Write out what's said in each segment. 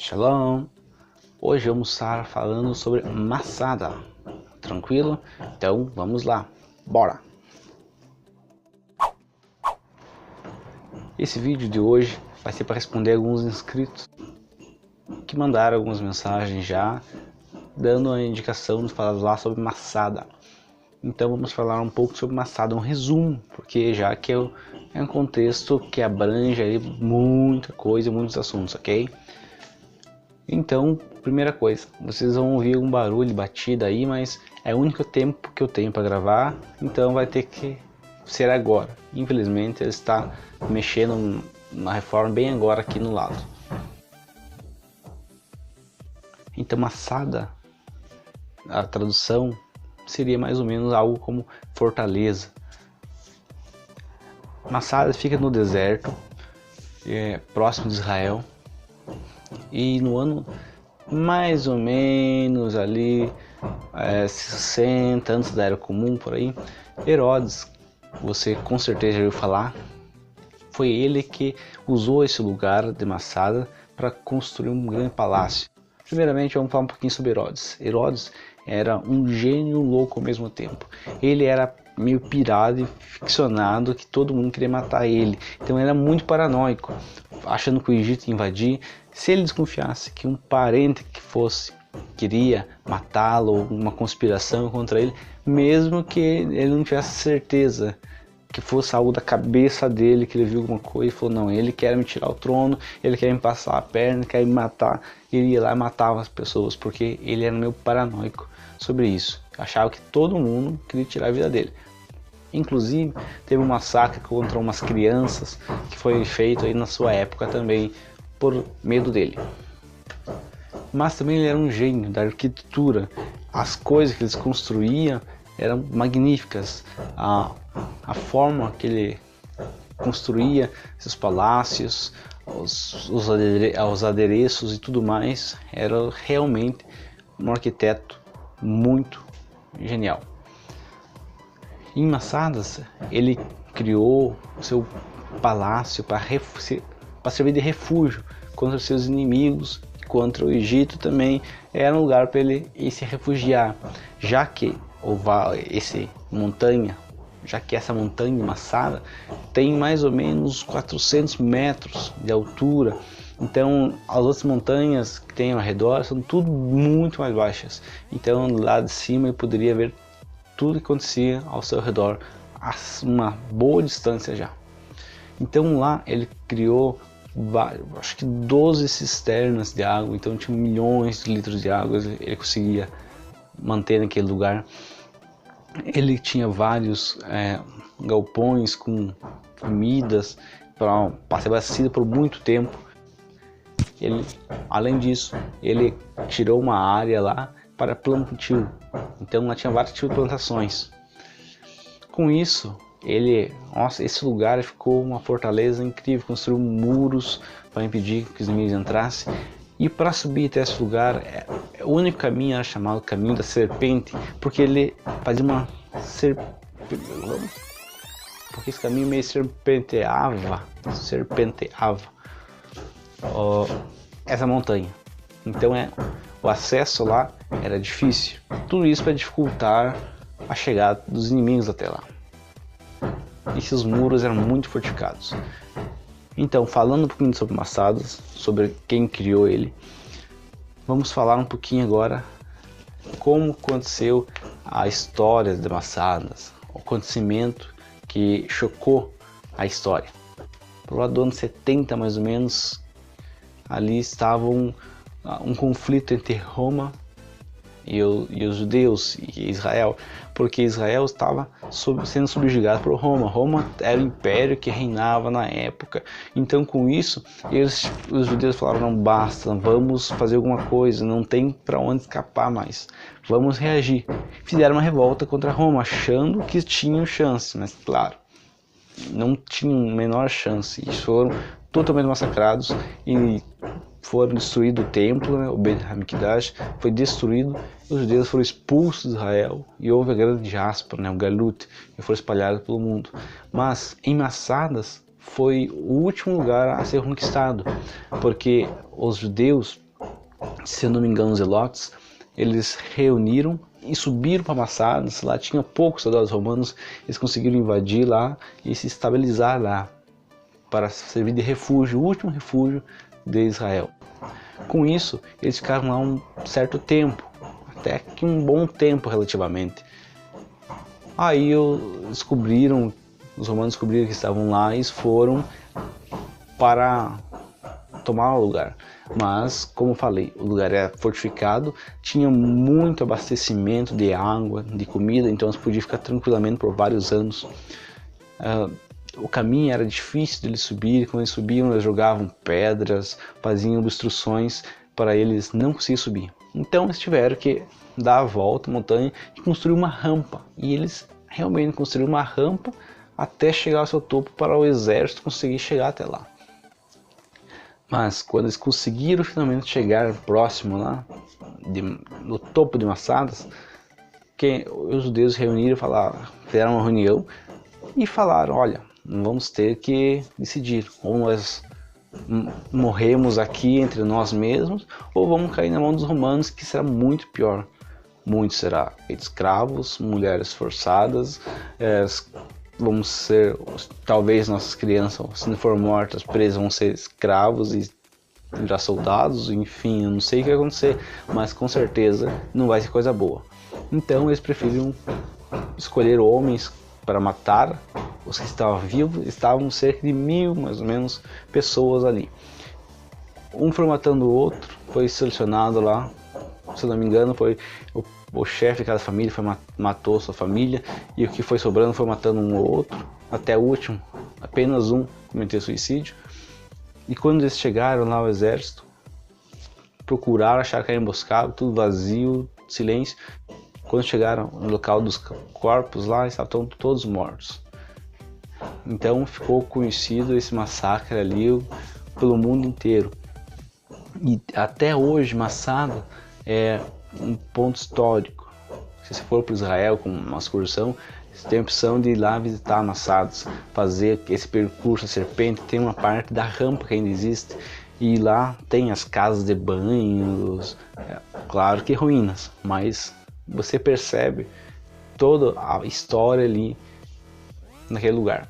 Shalom! Hoje vamos estar falando sobre Masada. Tranquilo? Então vamos lá, bora! Esse vídeo de hoje vai ser para responder alguns inscritos que mandaram algumas mensagens já, dando a indicação de falar lá sobre Masada. Então vamos falar um pouco sobre Masada, um resumo, porque já que é um contexto que abrange aí muita coisa, muitos assuntos, ok? Então, primeira coisa, vocês vão ouvir um barulho, batida aí, mas é o único tempo que eu tenho para gravar, então vai ter que ser agora. Infelizmente ele está mexendo na reforma bem agora aqui no lado. Então Masada, a tradução seria mais ou menos algo como fortaleza. Masada fica no deserto, próximo de Israel, e no ano mais ou menos ali 60 antes da Era Comum, por aí, Herodes, você com certeza já ouviu falar, foi ele que usou esse lugar de Masada para construir um grande palácio. Primeiramente vamos falar um pouquinho sobre Herodes. Herodes era um gênio louco ao mesmo tempo. Ele era meio pirado e ficcionado, que todo mundo queria matar ele. Então ele era muito paranoico, achando que o Egito ia invadir. Se ele desconfiasse que um parente que fosse queria matá-lo, ou uma conspiração contra ele, mesmo que ele não tivesse certeza que fosse algo da cabeça dele, que ele viu alguma coisa e falou, não, ele quer me tirar o trono, ele quer me passar a perna, quer me matar, ele ia lá e matava as pessoas, porque ele era meio paranoico sobre isso, achava que todo mundo queria tirar a vida dele. Inclusive teve um massacre contra umas crianças que foi feito aí na sua época também por medo dele. Mas também ele era um gênio da arquitetura, as coisas que eles construíam eram magníficas, a forma que ele construía seus palácios, os adereços e tudo mais, era realmente um arquiteto muito genial. Em Massadas, ele criou o seu palácio para servir de refúgio contra seus inimigos, contra o Egito também, era um lugar para ele ir se refugiar, já que essa montanha Masada tem mais ou menos 400 metros de altura, então as outras montanhas que tem ao redor são tudo muito mais baixas, então lá de cima ele poderia ver tudo que acontecia ao seu redor a uma boa distância já. Então lá ele criou acho que 12 cisternas de água, então tinha milhões de litros de água, ele conseguia manter naquele lugar. Ele tinha vários galpões com comidas para ser abastecido por muito tempo. Além disso, ele tirou uma área lá para plantio, então lá tinha vários tipos de plantações. Com isso, esse lugar ficou uma fortaleza incrível, construiu muros para impedir que os inimigos entrassem. E para subir até esse lugar, o único caminho era chamado Caminho da Serpente, porque ele fazia porque esse caminho meio serpenteava essa montanha. Então o acesso lá era difícil. Tudo isso para dificultar a chegada dos inimigos até lá. Esses muros eram muito fortificados. Então, falando um pouquinho sobre Massadas, sobre quem criou ele, vamos falar um pouquinho agora como aconteceu a história de Massadas, o acontecimento que chocou a história. Por lá do ano 70 mais ou menos, ali estava um conflito entre Roma e os judeus e Israel, porque Israel estava sendo subjugado por Roma. Roma era o império que reinava na época. Então com isso os judeus falaram, não basta, vamos fazer alguma coisa, não tem para onde escapar mais, vamos reagir. Fizeram uma revolta contra Roma, achando que tinham chance, mas claro, não tinham a menor chance. Eles foram totalmente massacrados e foram destruído o templo, né, o Beit HaMikdash foi destruído, os judeus foram expulsos de Israel e houve a grande diáspora, né, o Galut, que foi espalhado pelo mundo. Mas em Massadas foi o último lugar a ser conquistado, porque os judeus se eu não me engano, os zelotes, eles reuniram e subiram para Massadas. Lá tinha poucos soldados romanos, eles conseguiram invadir lá e se estabilizar lá, para servir de refúgio, o último refúgio de Israel. Com isso, eles ficaram lá um certo tempo, até que um bom tempo relativamente. Aí os romanos descobriram que estavam lá e foram para tomar o lugar. Mas, como falei, o lugar era fortificado, tinha muito abastecimento de água, de comida, então eles podiam ficar tranquilamente por vários anos. O caminho era difícil de eles subirem, quando eles subiam eles jogavam pedras, faziam obstruções para eles não conseguirem subir. Então eles tiveram que dar a volta à montanha e construir uma rampa. E eles realmente construíram uma rampa até chegar ao seu topo para o exército conseguir chegar até lá. Mas quando eles conseguiram finalmente chegar próximo lá, no topo de Massadas, os judeus reuniram, fizeram uma reunião e falaram: olha, vamos ter que decidir, ou nós morremos aqui entre nós mesmos, ou vamos cair na mão dos romanos, que será muito pior. Muitos serão escravos, mulheres forçadas, vamos ser, talvez nossas crianças, se não forem mortas, presas, vão ser escravos e virar soldados, enfim, eu não sei o que vai acontecer, mas com certeza não vai ser coisa boa. Então eles preferiram escolher homens para matar os que estavam vivos. Estavam cerca de 1000, mais ou menos, pessoas ali. Um foi matando o outro, foi selecionado lá, se não me engano, foi o chefe de cada família matou sua família, e o que foi sobrando foi matando um ou outro, até o último, apenas um cometeu suicídio. E quando eles chegaram lá ao exército, procuraram, acharam que era emboscado, tudo vazio, silêncio. Quando chegaram no local dos corpos lá, estavam todos mortos. Então ficou conhecido esse massacre ali pelo mundo inteiro. E até hoje Massada é um ponto histórico. Se você for para Israel com uma excursão, você tem a opção de ir lá visitar Massadas, fazer esse percurso a serpente. Tem uma parte da rampa que ainda existe, e lá tem as casas de banhos, claro que ruínas, mas você percebe toda a história ali naquele lugar.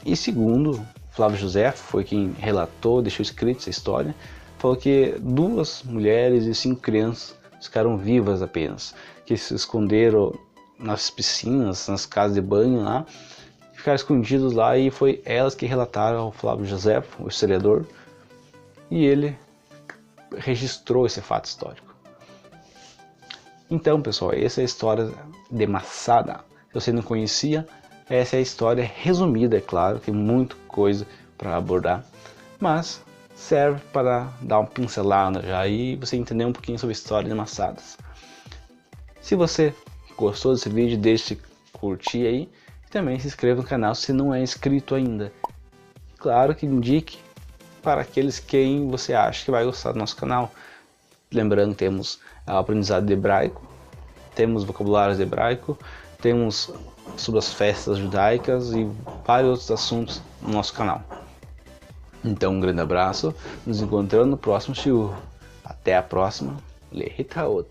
E segundo Flávio Josefo, foi quem relatou, deixou escrito essa história, falou que 2 mulheres e 5 crianças ficaram vivas apenas, que se esconderam nas piscinas, nas casas de banho lá, ficaram escondidos lá, e foi elas que relataram ao Flávio Josefo, o historiador, e ele registrou esse fato histórico. Então, pessoal, essa é a história de Massada. Se você não conhecia, essa é a história resumida, é claro, tem muita coisa para abordar, mas serve para dar uma pincelada já e você entender um pouquinho sobre a história de Massadas. Se você gostou desse vídeo, deixe curtir aí e também se inscreva no canal se não é inscrito ainda. Claro que indique para aqueles quem você acha que vai gostar do nosso canal. Lembrando que temos o aprendizado de hebraico, temos vocabulários de hebraico, temos sobre as festas judaicas e vários outros assuntos no nosso canal. Então um grande abraço, nos encontramos no próximo shiur. Até a próxima, Lehitraot.